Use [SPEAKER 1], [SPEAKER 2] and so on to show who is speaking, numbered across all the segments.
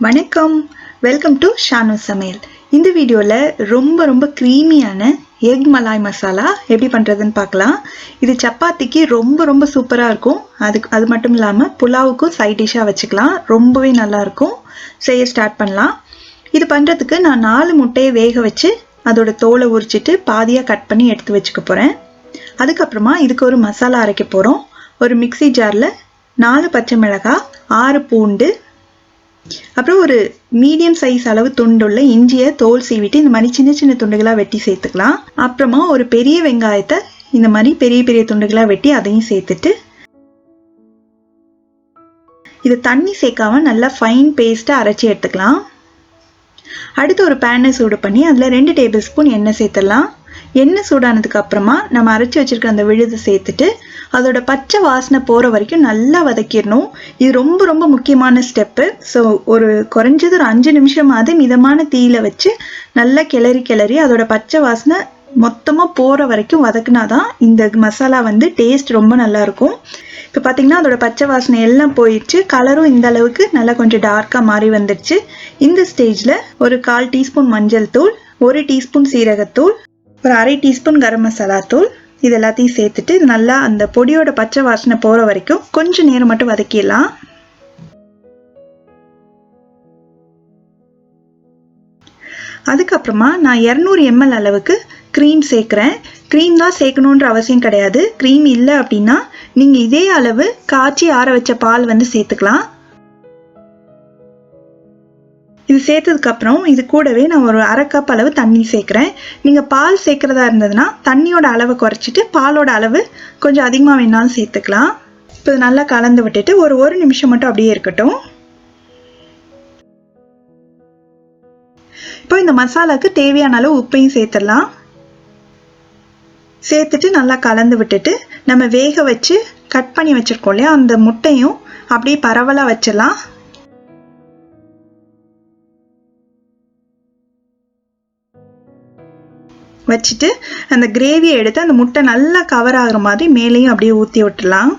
[SPEAKER 1] வணக்கம், welcome to ஷானுசமையல். இந்த வீடியோவில் ரொம்ப க்ரீமியான எக் மலாய் மசாலா எப்படி பண்ணுறதுன்னு பார்க்கலாம். இது சப்பாத்திக்கு ரொம்ப சூப்பராக இருக்கும். அது மட்டும் இல்லாமல் புலாவுக்கும் சைட் டிஷ்ஷாக வச்சுக்கலாம். ரொம்பவே நல்லாயிருக்கும். செய்ய ஸ்டார்ட் பண்ணலாம். இது பண்ணுறதுக்கு நான் 4 முட்டையை வேக வச்சு அதோட தோலை உரிச்சிட்டு பாதியாக கட் பண்ணி எடுத்து வச்சுக்க போகிறேன். அதுக்கப்புறமா இதுக்கு ஒரு மசாலா அரைக்க போகிறோம். ஒரு மிக்சி ஜாரில் 4 பச்சை மிளகாய், 6 பூண்டு, அப்புறம் ஒரு மீடியம் சைஸ் அளவு துண்டுள்ள இஞ்சியை தோல் சீவிட்டு இந்த மாதிரி சின்ன துண்டுகளாக வெட்டி சேர்த்துக்கலாம். அப்புறமா ஒரு பெரிய வெங்காயத்தை இந்த மாதிரி பெரிய துண்டுகளாக வெட்டி அதையும் சேர்த்துட்டு இது தண்ணி சேர்க்காம நல்லா ஃபைன் பேஸ்ட்டாக அரைச்சி எடுத்துக்கலாம். அடுத்து ஒரு பேனை சூடு பண்ணி அதில் 2 டேபிள் ஸ்பூன் எண்ணெய் சேர்த்துடலாம். எண்ணெய் சூடானதுக்கு அப்புறமா நம்ம அரைச்சி வச்சிருக்க அந்த விழுதை சேர்த்துட்டு அதோட பச்சை வாசனை போகிற வரைக்கும் நல்லா வதக்கிடணும். இது ரொம்ப முக்கியமான ஸ்டெப்பு. ஸோ குறைஞ்சது ஒரு 5 நிமிஷமாவது மிதமான தீயில வச்சு நல்லா கிளறி அதோட பச்சை வாசனை மொத்தமாக போகிற வரைக்கும் வதக்குனாதான் இந்த மசாலா டேஸ்ட் ரொம்ப நல்லா இருக்கும். இப்போ பார்த்தீங்கன்னா அதோட பச்சை வாசனை எல்லாம் போயிடுச்சு. கலரும் இந்த அளவுக்கு நல்லா கொஞ்சம் டார்க்காக மாறி வந்துடுச்சு. இந்த ஸ்டேஜில் ஒரு 1/4 டீஸ்பூன் மஞ்சள் தூள், 1 டீஸ்பூன் சீரகத்தூள், ஒரு 1/2 டீஸ்பூன் கரம் மசாலா தூள் இது எல்லாத்தையும் சேர்த்துட்டு நல்லா அந்த பொடியோட பச்சை வாசனை போகிற வரைக்கும் கொஞ்சம் நேரம் மட்டும் வதக்கிடலாம். அதுக்கப்புறமா நான் 200 ml அளவுக்கு க்ரீம் சேர்க்குறேன். க்ரீம் தான் சேர்க்கணுன்ற அவசியம் கிடையாது. க்ரீம் இல்லை அப்படின்னா நீங்கள் இதே அளவு காய்ச்சி ஆற வச்ச பால் சேர்த்துக்கலாம். இது சேர்த்ததுக்கப்புறம் இது கூடவே நான் ஒரு 1/2 கப் அளவு தண்ணி சேர்க்குறேன். நீங்கள் பால் சேர்க்குறதா இருந்ததுன்னா தண்ணியோட அளவை குறைச்சிட்டு பாலோட அளவு கொஞ்சம் அதிகமாக வேணாலும் சேர்த்துக்கலாம். இப்போ இது நல்லா கலந்து விட்டுட்டு ஒரு நிமிஷம் மட்டும் அப்படியே இருக்கட்டும். இப்போ இந்த மசாலாவுக்கு தேவையான அளவு உப்பையும் சேர்த்துடலாம். சேர்த்துட்டு நல்லா கலந்து விட்டுட்டு நம்ம வேக வச்சு கட் பண்ணி வச்சுருக்கோம் இல்லையா, அந்த முட்டையும் அப்படியே பரவலாக வச்சிடலாம். வச்சுட்டு அந்த கிரேவியை எடுத்து அந்த முட்டை நல்லா கவர் ஆகிற மாதிரி மேலேயும் அப்படியே ஊற்றி விட்டுலாம்.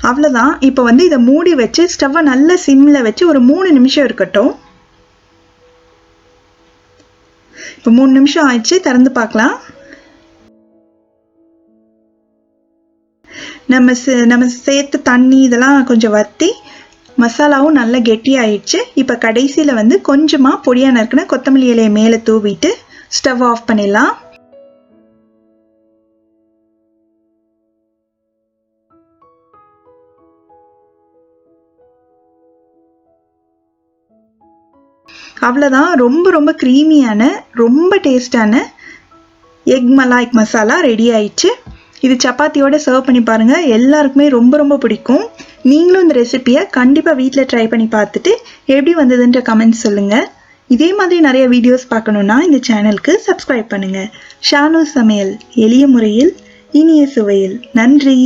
[SPEAKER 1] அவ்வளோதான். இப்போ இதை மூடி வச்சு ஸ்டவ்வை நல்லா சிம்மில் வச்சு ஒரு 3 நிமிஷம் இருக்கட்டும். இப்போ 3 நிமிஷம் ஆயிடுச்சு. திறந்து பார்க்கலாம். நம்ம சேர்த்து தண்ணி இதெல்லாம் கொஞ்சம் வற்றி மசாலாவும் நல்லா கெட்டியாயிடுச்சு. இப்போ கடைசியில் கொஞ்சமாக பொடியாக நறுக்குன கொத்தமல்லி இலையை மேலே தூவிட்டு ஸ்டவ் ஆஃப் பண்ணிடலாம். அவ்வளோதான். ரொம்ப க்ரீமியான ரொம்ப டேஸ்டான எக் மலாய் மசாலா ரெடி ஆயிடுச்சு. இது சப்பாத்தியோட சர்வ் பண்ணி பாருங்கள். எல்லாருக்குமே ரொம்ப பிடிக்கும். நீங்களும் இந்த ரெசிபியை கண்டிப்பாக வீட்டில் ட்ரை பண்ணி பார்த்துட்டு எப்படி வந்ததுன்ற கமெண்ட்ஸ் சொல்லுங்கள். இதே மாதிரி நிறைய வீடியோஸ் பார்க்கணுன்னா இந்த சேனலுக்கு சப்ஸ்கிரைப் பண்ணுங்கள். ஷானு சமையல், எளிய முறையில் இனிய சுவையில். நன்றி.